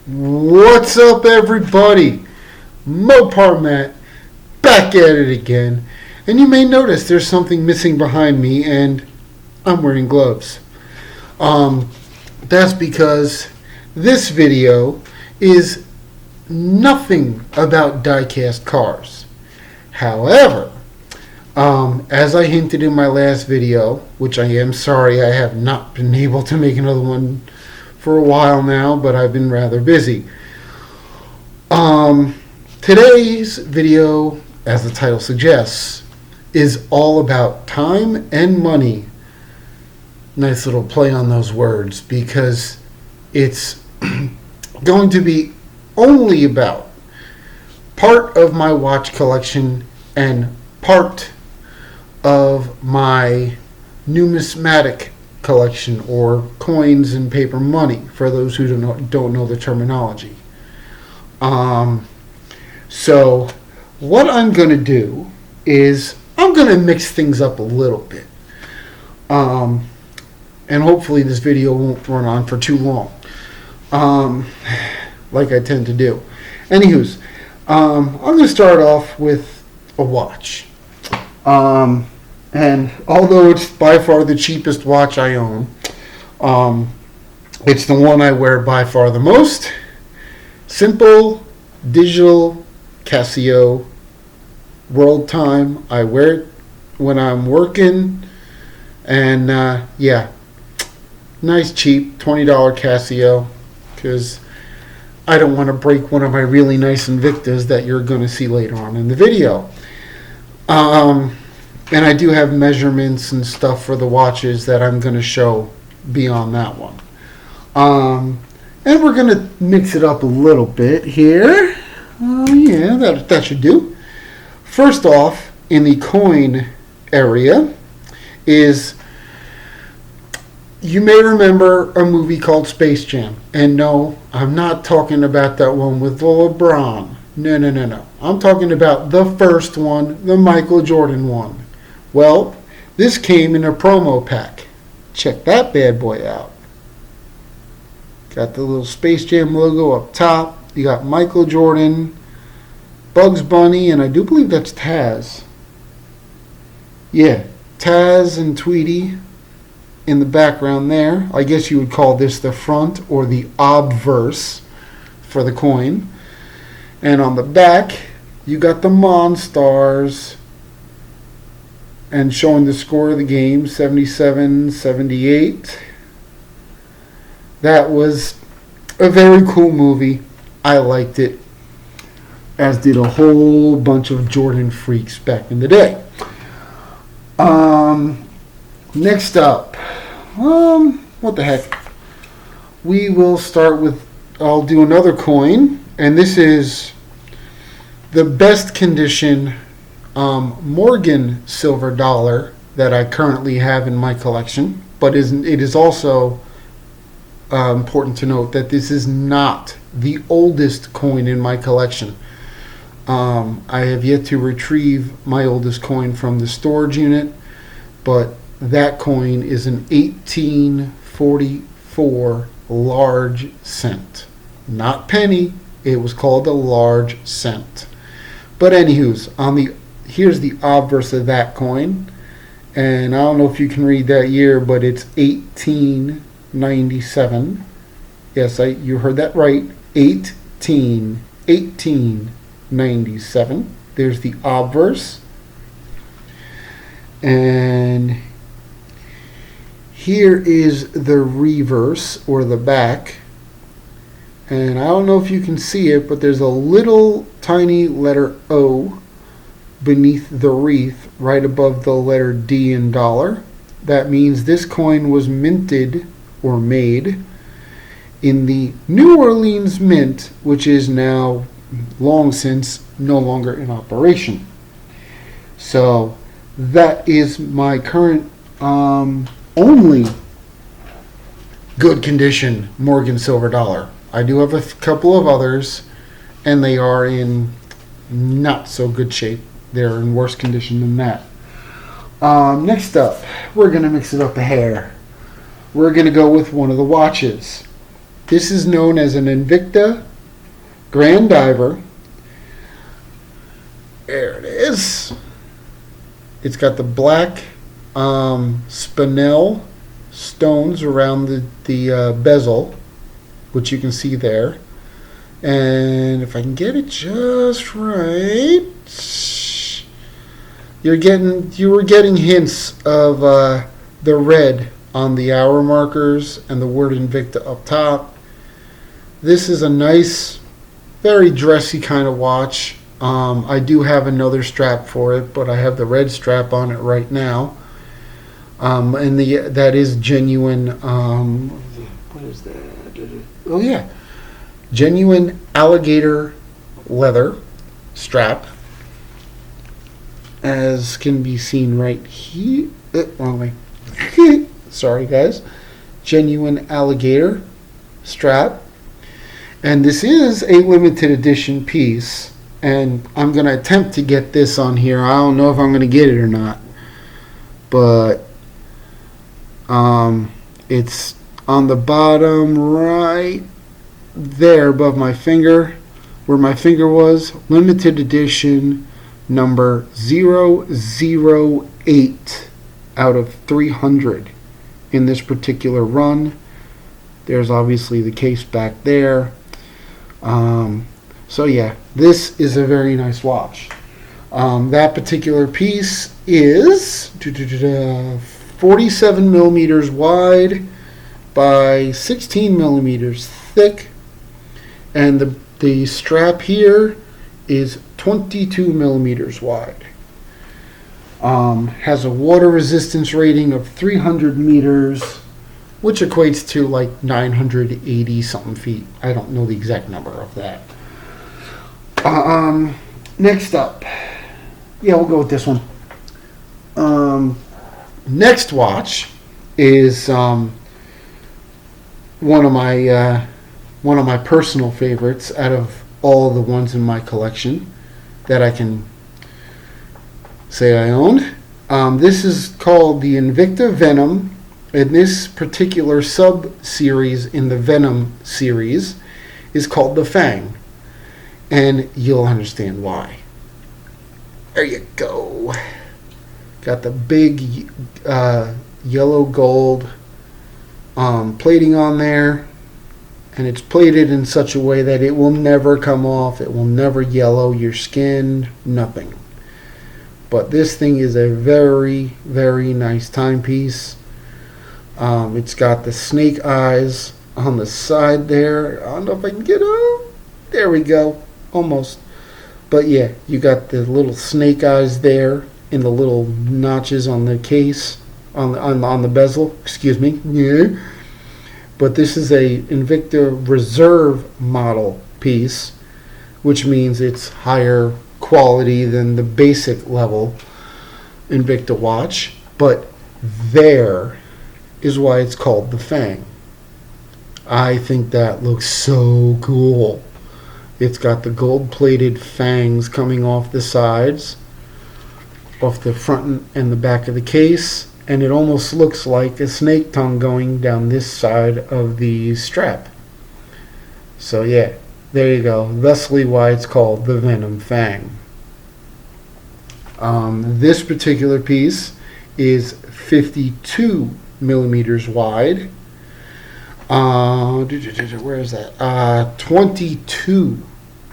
What's up, everybody? Mopar Matt back at it again. And you may notice there's something missing behind me, and I'm wearing gloves. That's because this video is nothing about diecast cars. However, as I hinted in my last video, which I am sorry I have not been able to make another one for a while now, but I've been rather busy. Today's video, as the title suggests, is all about time and money. Nice little play on those words, because it's going to be only about part of my watch collection and part of my numismatic collection, or coins and paper money, for those who don't know the terminology. So what I'm going to do is I'm going to mix things up a little bit. And hopefully this video won't run on for too long, like I tend to do. Anywho's, I'm going to start off with a watch. And although it's by far the cheapest watch I own, it's the one I wear by far the most. Simple digital Casio World Time. I wear it when I'm working, and nice cheap $20 Casio, because I don't want to break one of my really nice Invictas that you're going to see later on in the video. And I do have measurements and stuff for the watches that I'm going to show beyond that one. And we're going to mix it up a little bit here. That should do. First off, in the coin area is, you may remember a movie called Space Jam. And no, I'm not talking about that one with LeBron. No. I'm talking about the first one, the Michael Jordan one. Well, this came in a promo pack. Check that bad boy out. Got the little Space Jam logo up top. You got Michael Jordan, Bugs Bunny, and I do believe that's Taz. Yeah, Taz and Tweety in the background there. I guess you would call this the front or the obverse for the coin. And on the back, you got the Monstars, and showing the score of the game, 77-78. That was a very cool movie. I liked it, as did a whole bunch of Jordan freaks back in the day. Next up, what the heck? We will start with, I'll do another coin, and this is the best condition Morgan silver dollar that I currently have in my collection. But it is also important to note that this is not the oldest coin in my collection. I have yet to retrieve my oldest coin from the storage unit, but that coin is an 1844 large cent. Not penny, it was called a large cent. But anywho's, here's the obverse of that coin, and I don't know if you can read that year, but it's 1897. Yes, you heard that right. 1897. There's the obverse. And here is the reverse, or the back. And I don't know if you can see it, but there's a little tiny letter O beneath the wreath, right above the letter D in dollar. That means this coin was minted, or made, in the New Orleans Mint, which is now long since no longer in operation. So that is my current only good condition Morgan silver dollar. I do have a couple of others, and they are in not so good shape. They're in worse condition than that. Next up, we're going to mix it up a hair. We're going to go with one of the watches. This is known as an Invicta Grand Diver. There it is. It's got the black spinel stones around the bezel, which you can see there. And if I can get it just right, you were getting hints of the red on the hour markers and the word Invicta up top. This is a nice, very dressy kind of watch. I do have another strap for it, but I have the red strap on it right now. And that is genuine. What is that? Oh yeah, genuine alligator leather strap, as can be seen right here. Wrong way. Sorry, guys. Genuine alligator strap, and this is a limited edition piece. And I'm going to attempt to get this on here. I don't know if I'm going to get it or not. But it's on the bottom right there above my finger, where my finger was. Limited edition number 008 out of 300 in this particular run. There's obviously the case back there. So yeah, this is a very nice watch. That particular piece is 47 millimeters wide by 16 millimeters thick, and the strap here is 22 millimeters wide. Has a water resistance rating of 300 meters, which equates to like 980 something feet. I don't know the exact number of that. Next up, yeah, we'll go with this one. Next watch is one of my personal favorites out of all the ones in my collection that I can say I owned. This is called the Invicta Venom, and this particular sub-series in the Venom series is called the Fang. And you'll understand why. There you go. Got the big yellow gold plating on there. And it's plated in such a way that it will never come off. It will never yellow your skin. Nothing. But this thing is a very, very nice timepiece. It's got the snake eyes on the side there. I don't know if I can get them. There we go. Almost. But yeah, you got the little snake eyes there in the little notches on the case, on the bezel, excuse me. Yeah. But this is a Invicta Reserve model piece, which means it's higher quality than the basic level Invicta watch. But there is why it's called the Fang. I think that looks so cool. It's got the gold-plated fangs coming off the sides, off the front and the back of the case, and it almost looks like a snake tongue going down this side of the strap. So yeah, there you go. Thusly why it's called the Venom Fang. This particular piece is 52 millimeters wide. Where is that?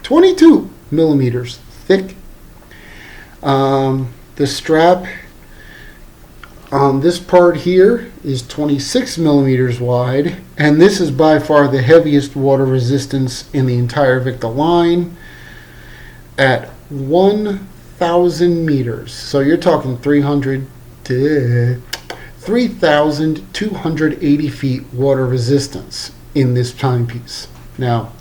22 millimeters thick. The strap on this part here is 26 millimeters wide, and this is by far the heaviest water resistance in the entire Invicta line at 1,000 meters. So you're talking 3,280 feet water resistance in this timepiece. Now,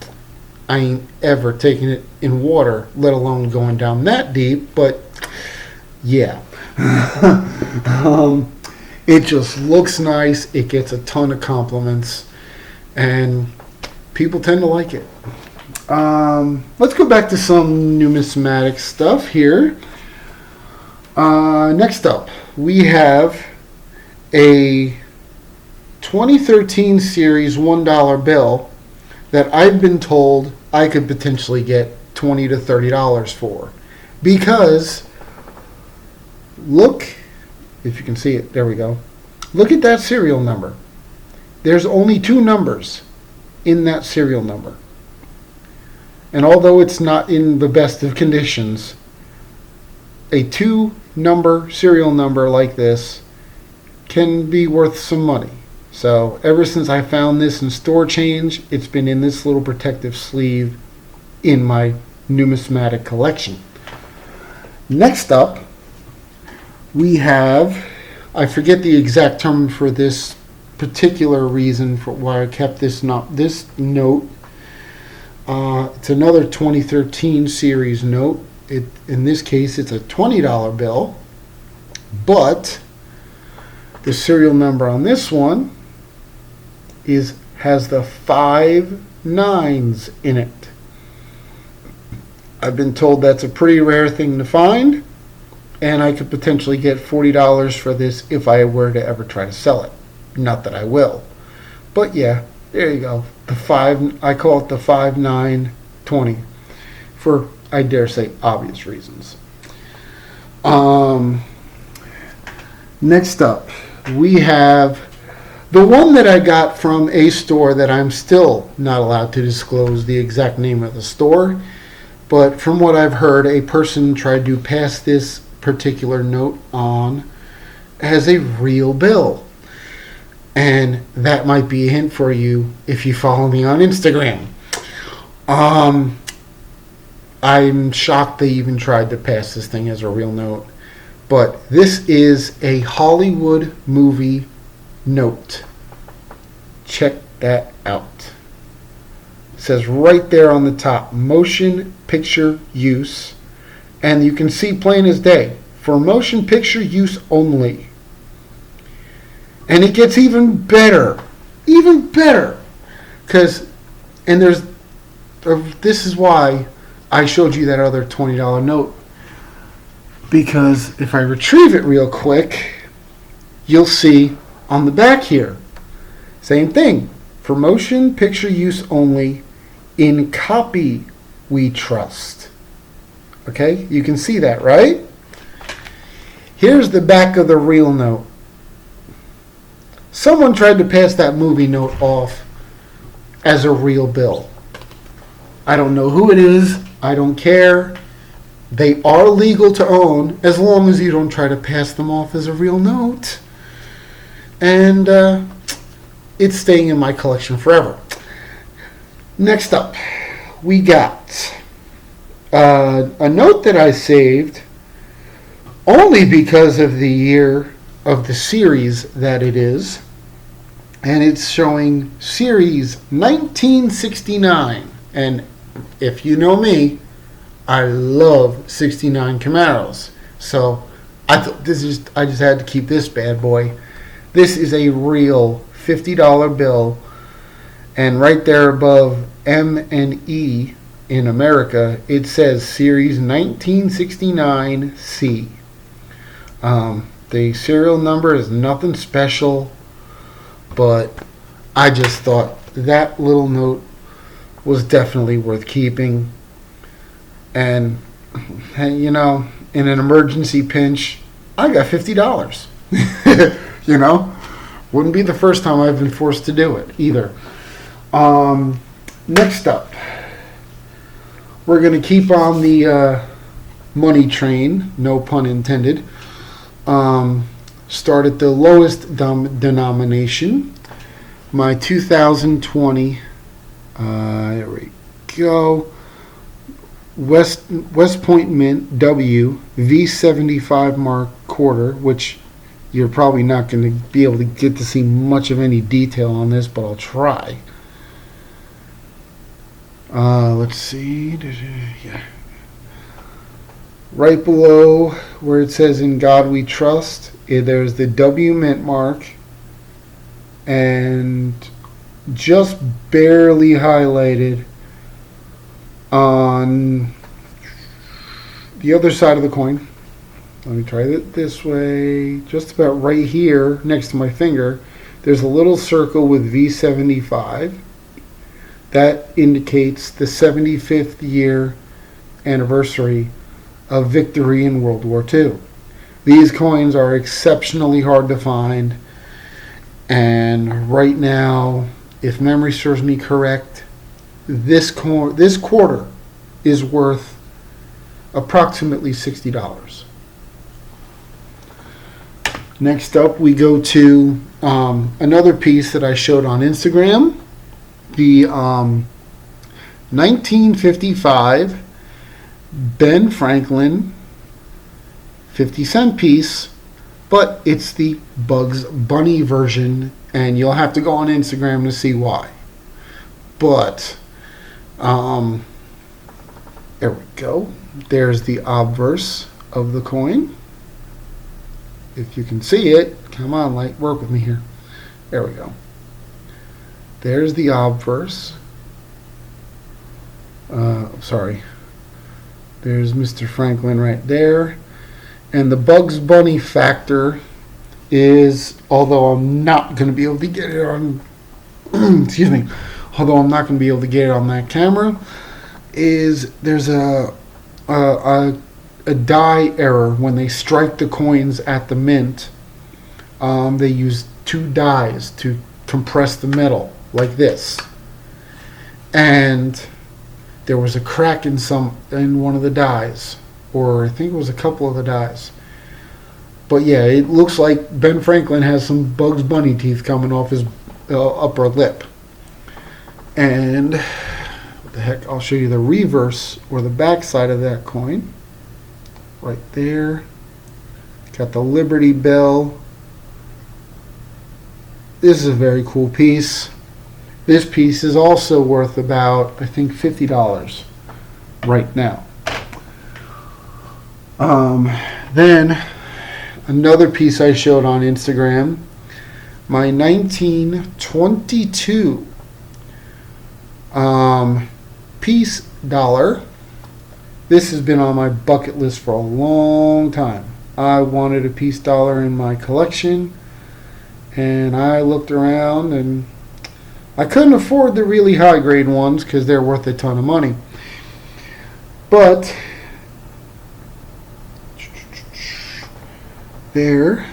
I ain't ever taken it in water, let alone going down that deep, but yeah. It just looks nice. It gets a ton of compliments, and people tend to like it. Let's go back to some numismatic stuff here. Next up, we have a 2013 series $1 bill that I've been told I could potentially get $20 to $30 for. Because, look, if you can see it, there we go. Look at that serial number. There's only 2 numbers in that serial number. And although it's not in the best of conditions, a 2-number serial number like this can be worth some money. So ever since I found this in Store Change, it's been in this little protective sleeve in my numismatic collection. Next up, we have, I forget the exact term for this particular reason for why I kept this note. It's another 2013 series note. In this case, it's a $20 bill, but the serial number on this one has the 5 9s in it. I've been told that's a pretty rare thing to find, and I could potentially get $40 for this if I were to ever try to sell it. Not that I will. But yeah, there you go. I call it the 5 9 20 for, I dare say, obvious reasons. Next up, we have the one that I got from a store that I'm still not allowed to disclose the exact name of the store. But from what I've heard, a person tried to pass this particular note on as a real bill. And that might be a hint for you if you follow me on Instagram. I'm shocked they even tried to pass this thing as a real note. But this is a Hollywood movie note. Check that out. It says right there on the top, motion picture use. And you can see plain as day, for motion picture use only. And it gets even better. Even better. This is why I showed you that other $20 note. Because if I retrieve it real quick, you'll see on the back here, same thing. For motion picture use only, in copy we trust. Okay, you can see that, right? Here's the back of the real note. Someone tried to pass that movie note off as a real bill. I don't know who it is. I don't care. They are legal to own as long as you don't try to pass them off as a real note. And it's staying in my collection forever. Next up, we got a note that I saved only because of the year of the series that it is. And it's showing series 1969. And if you know me, I love 69 Camaros. So I just had to keep this bad boy. This is a real $50 bill. And right there above M and E in America, it says series 1969C. The serial number is nothing special, but I just thought that little note was definitely worth keeping. And, you know, in an emergency pinch, I got $50. You know, wouldn't be the first time I've been forced to do it either. Next up, we're going to keep on the money train, no pun intended. Start at the lowest denomination. My 2020, there we go, West Point Mint W V75 Mark quarter, which you're probably not going to be able to get to see much of any detail on this, but I'll try. Let's see. Yeah. Right below where it says "In God We Trust," there's the W mint mark, and just barely highlighted on the other side of the coin. Let me try it this way. Just about right here next to my finger, there's a little circle with V75. That indicates the 75th year anniversary of victory in World War II. These coins are exceptionally hard to find, and right now, if memory serves me correct, this quarter is worth approximately $60. Next up, we go to another piece that I showed on Instagram, the 1955 Ben Franklin 50-cent piece, but it's the Bugs Bunny version, and you'll have to go on Instagram to see why. But there we go. There's the obverse of the coin. If you can see it, come on, work with me here. There we go. There's the obverse. Sorry. There's Mr. Franklin right there. And the Bugs Bunny factor is, although I'm not going to be able to get it on, excuse me, although I'm not going to be able to get it on that camera, is there's a die error when they strike the coins at the mint. They use two dies to compress the metal like this, and there was a crack in one of the dies, or I think it was a couple of the dies. But yeah, it looks like Ben Franklin has some Bugs Bunny teeth coming off his upper lip. And what the heck, I'll show you the reverse or the back side of that coin. Right there. Got the Liberty Bell. This is a very cool piece. This piece is also worth about, I think, $50 right now. Then another piece I showed on Instagram, my 1922 peace dollar. This has been on my bucket list for a long time. I wanted a peace dollar in my collection, and I looked around, and I couldn't afford the really high grade ones because they're worth a ton of money. But there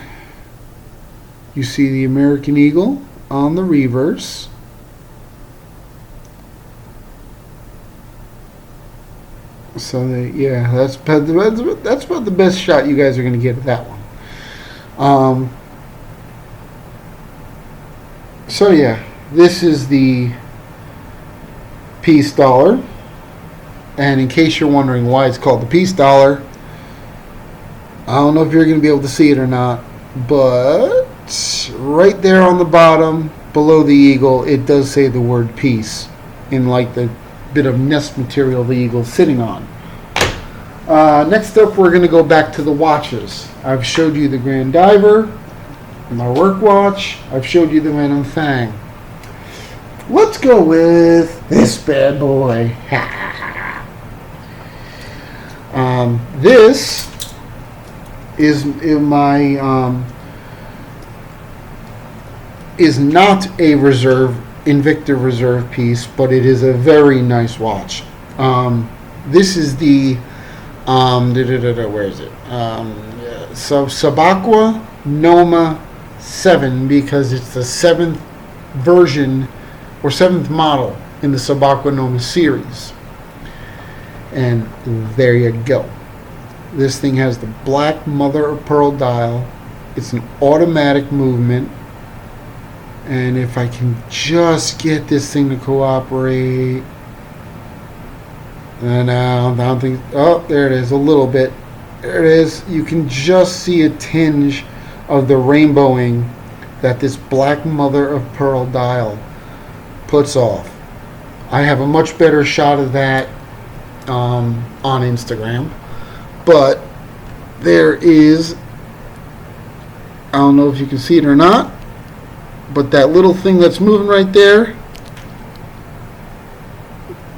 you see the American Eagle on the reverse. So yeah, that's about the best shot you guys are going to get of that one. So yeah, this is the peace dollar, and in case you're wondering why it's called the peace dollar, I don't know if you're going to be able to see it or not, but right there on the bottom below the eagle, it does say the word peace in like the bit of nest material the eagle's sitting on. Next up, we're going to go back to the watches. I've showed you the Grand Diver, my work watch. I've showed you the Venom Fang. Let's go with this bad boy. This is my is not a Invicta reserve piece, but it is a very nice watch. This is the where is it? Sabaqua Noma 7, because it's the 7th version or 7th model in the Sabaqua Noma series. And there you go. This thing has the black mother of pearl dial. It's an automatic movement. And if I can just get this thing to cooperate. And now, I don't think. Oh, there it is, a little bit. There it is. You can just see a tinge of the rainbowing that this black mother of pearl dial puts off. I have a much better shot of that on Instagram. But there is, I don't know if you can see it or not, but that little thing that's moving right there,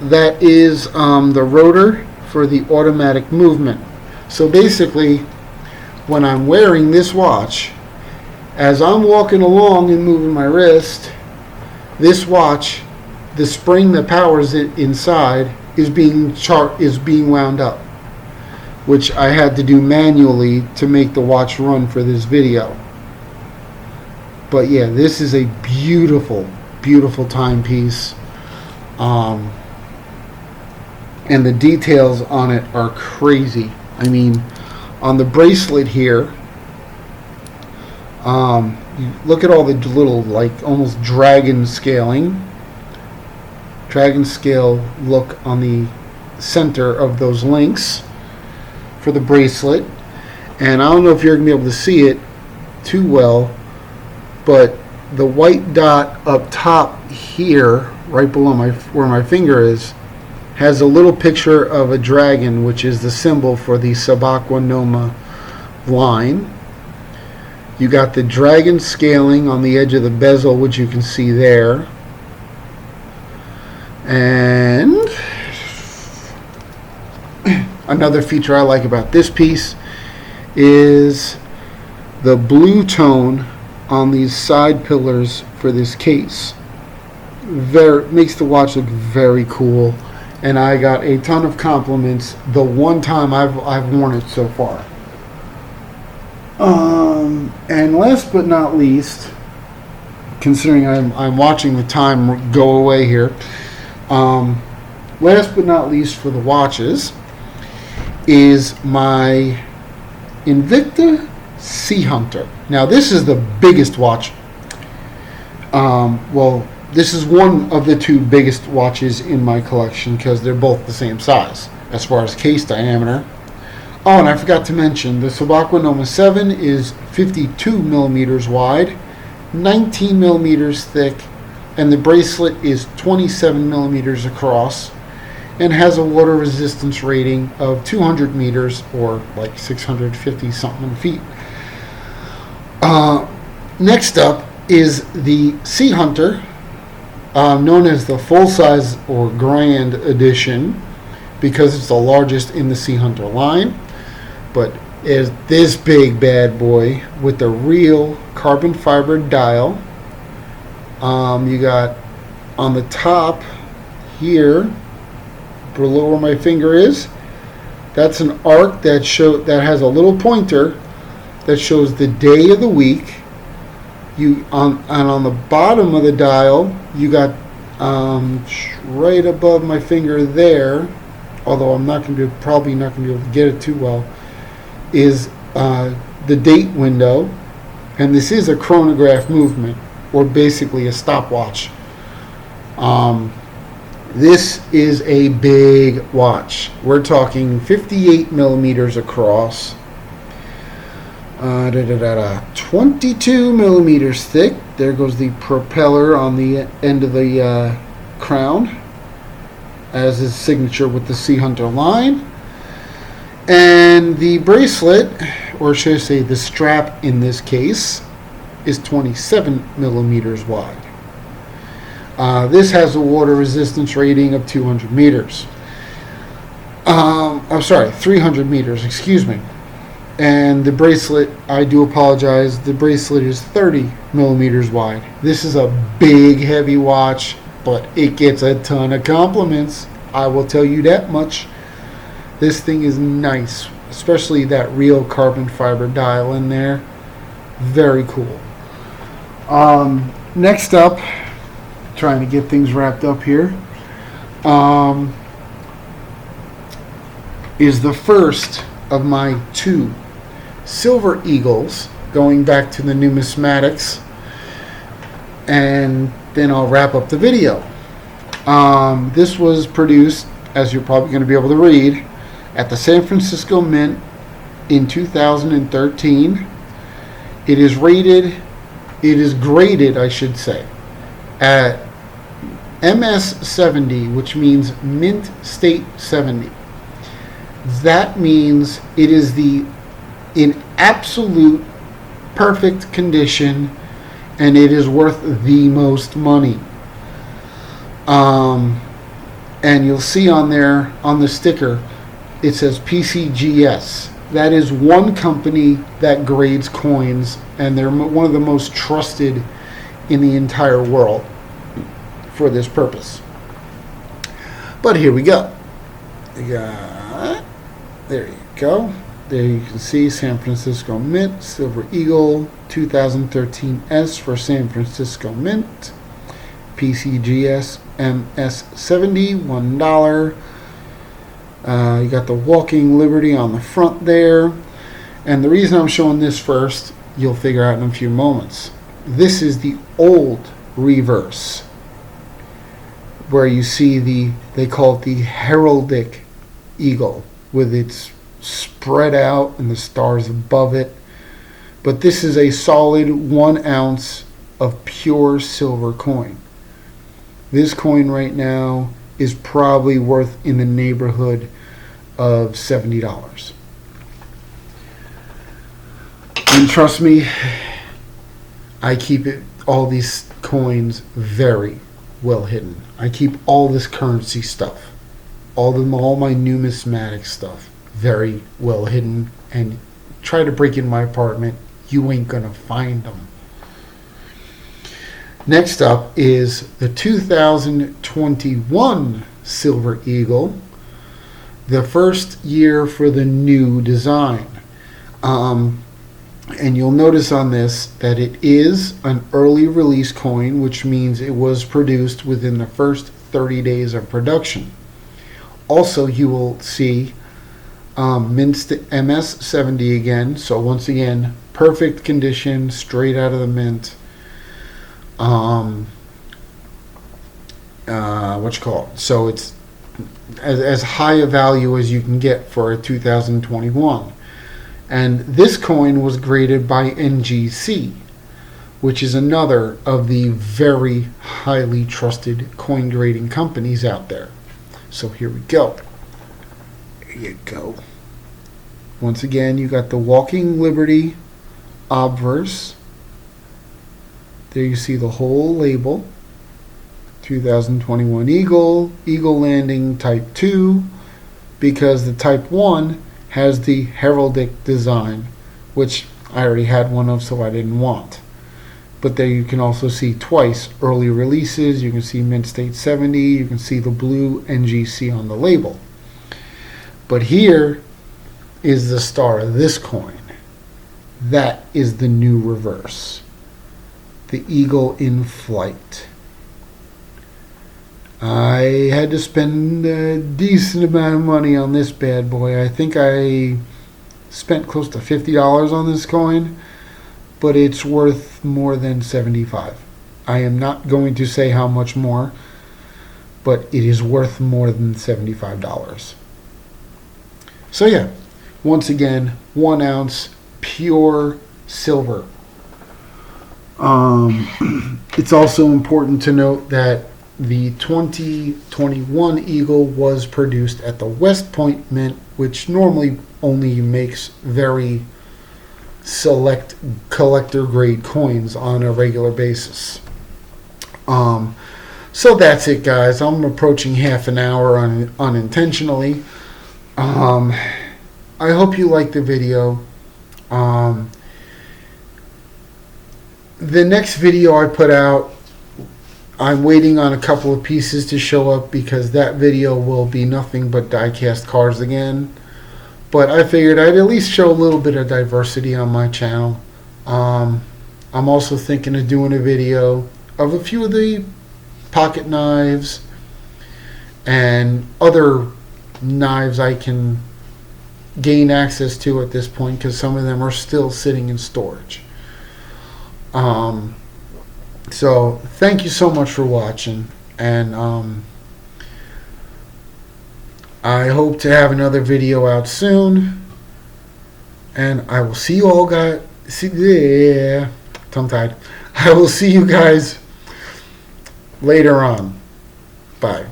that is the rotor for the automatic movement. So basically, when I'm wearing this watch, as I'm walking along and moving my wrist, this watch the spring that powers it inside is being wound up, which I had to do manually to make the watch run for this video. But yeah, this is a beautiful, beautiful timepiece. And the details on it are crazy. I mean, on the bracelet here, you look at all the little, like, almost dragon scale look on the center of those links for the bracelet. And I don't know if you're going to be able to see it too well, but the white dot up top here, right below where my finger is, has a little picture of a dragon, which is the symbol for the Sabakwa Noma line. You got the dragon scaling on the edge of the bezel, which you can see there. And another feature I like about this piece is the blue tone on these side pillars for this case. Makes the watch look very cool, and I got a ton of compliments the one time I've worn it so far. And last but not least, considering I'm watching the time go away here, last but not least for the watches is my Invicta Sea Hunter. Now this is the biggest watch. Well, this is one of the two biggest watches in my collection because they're both the same size as far as case diameter. Oh, and I forgot to mention, the Sabakwa Noma 7 is 52 millimeters wide, 19 millimeters thick, and the bracelet is 27 millimeters across, and has a water resistance rating of 200 meters, or like 650 something feet. Next up is the Sea Hunter, known as the full-size or grand edition, because it's the largest in the Sea Hunter line. But is this big bad boy with the real carbon fiber dial. You got on the top here, below where my finger is, that's an arc that has a little pointer that shows the day of the week. And on the bottom of the dial, you got right above my finger there, although I'm probably not going to be able to get it too well, is the date window, and this is a chronograph movement, or basically a stopwatch. This is a big watch. We're talking 58 millimeters across, 22 millimeters thick. There goes the propeller on the end of the crown, as is signature with the Sea Hunter line. And the bracelet, or should I say the strap in this case, is 27 millimeters wide. This has a water resistance rating of 200 meters. I'm sorry, 300 meters, excuse me. And the bracelet, I do apologize, the bracelet is 30 millimeters wide. This is a big, heavy watch, but it gets a ton of compliments. I will tell you that much. This thing is nice, especially that real carbon fiber dial in there. Very cool. Next up, trying to get things wrapped up here, is the first of my two Silver Eagles, going back to the numismatics, and then I'll wrap up the video. This was produced, as you're probably going to be able to read, at the San Francisco Mint in 2013. It is graded, I should say, at MS 70, which means Mint State 70. That means it is in absolute perfect condition, and it is worth the most money. And you'll see on there, on the sticker, it says PCGS. That is one company that grades coins, and they're one of the most trusted in the entire world for this purpose. But here we go. We got, there you go. There you can see San Francisco Mint, Silver Eagle, 2013 S for San Francisco Mint, PCGS MS70, $1. You got the Walking Liberty on the front there. And the reason I'm showing this first, you'll figure out in a few moments. This is the old reverse, where you see they call it the heraldic eagle, with its spread out and the stars above it. But this is a solid 1 ounce of pure silver coin. This coin right now is probably worth in the neighborhood of $70. And trust me, I keep all these coins very well hidden. I keep all this currency stuff, all my numismatic stuff, very well hidden. And try to break in my apartment, you ain't gonna find them. Next up is the 2021 Silver Eagle, the first year for the new design. And you'll notice on this that it is an early release coin, which means it was produced within the first 30 days of production. Also, you will see mint MS70 again. So once again, perfect condition, straight out of the mint. So it's as high a value as you can get for a 2021. And this coin was graded by NGC, which is another of the very highly trusted coin grading companies out there. So here we go. There you go. Once again, you got the Walking Liberty obverse. There you see the whole label. 2021 Eagle, Eagle Landing Type 2, because the Type 1 has the heraldic design, which I already had one of, so I didn't want. But there you can also see twice early releases. You can see Mint State 70. You can see the blue NGC on the label. But here is the star of this coin. That is the new reverse. The Eagle in Flight. I had to spend a decent amount of money on this bad boy. I think I spent close to $50 on this coin, but it's worth more than $75. I am not going to say how much more, but it is worth more than $75. So yeah, once again, 1 ounce pure silver. It's also important to note that the 2021 Eagle was produced at the West Point Mint, which normally only makes very select collector grade coins on a regular basis. So that's it, guys. I'm approaching half an hour unintentionally. I hope you liked the video. The next video I put out, I'm waiting on a couple of pieces to show up, because that video will be nothing but die-cast cards again. But I figured I'd at least show a little bit of diversity on my channel. I'm also thinking of doing a video of a few of the pocket knives and other knives I can gain access to at this point, because some of them are still sitting in storage. So thank you so much for watching, and I hope to have another video out soon, and I will see you all guys. Tongue-tied. I will see you guys later on. Bye.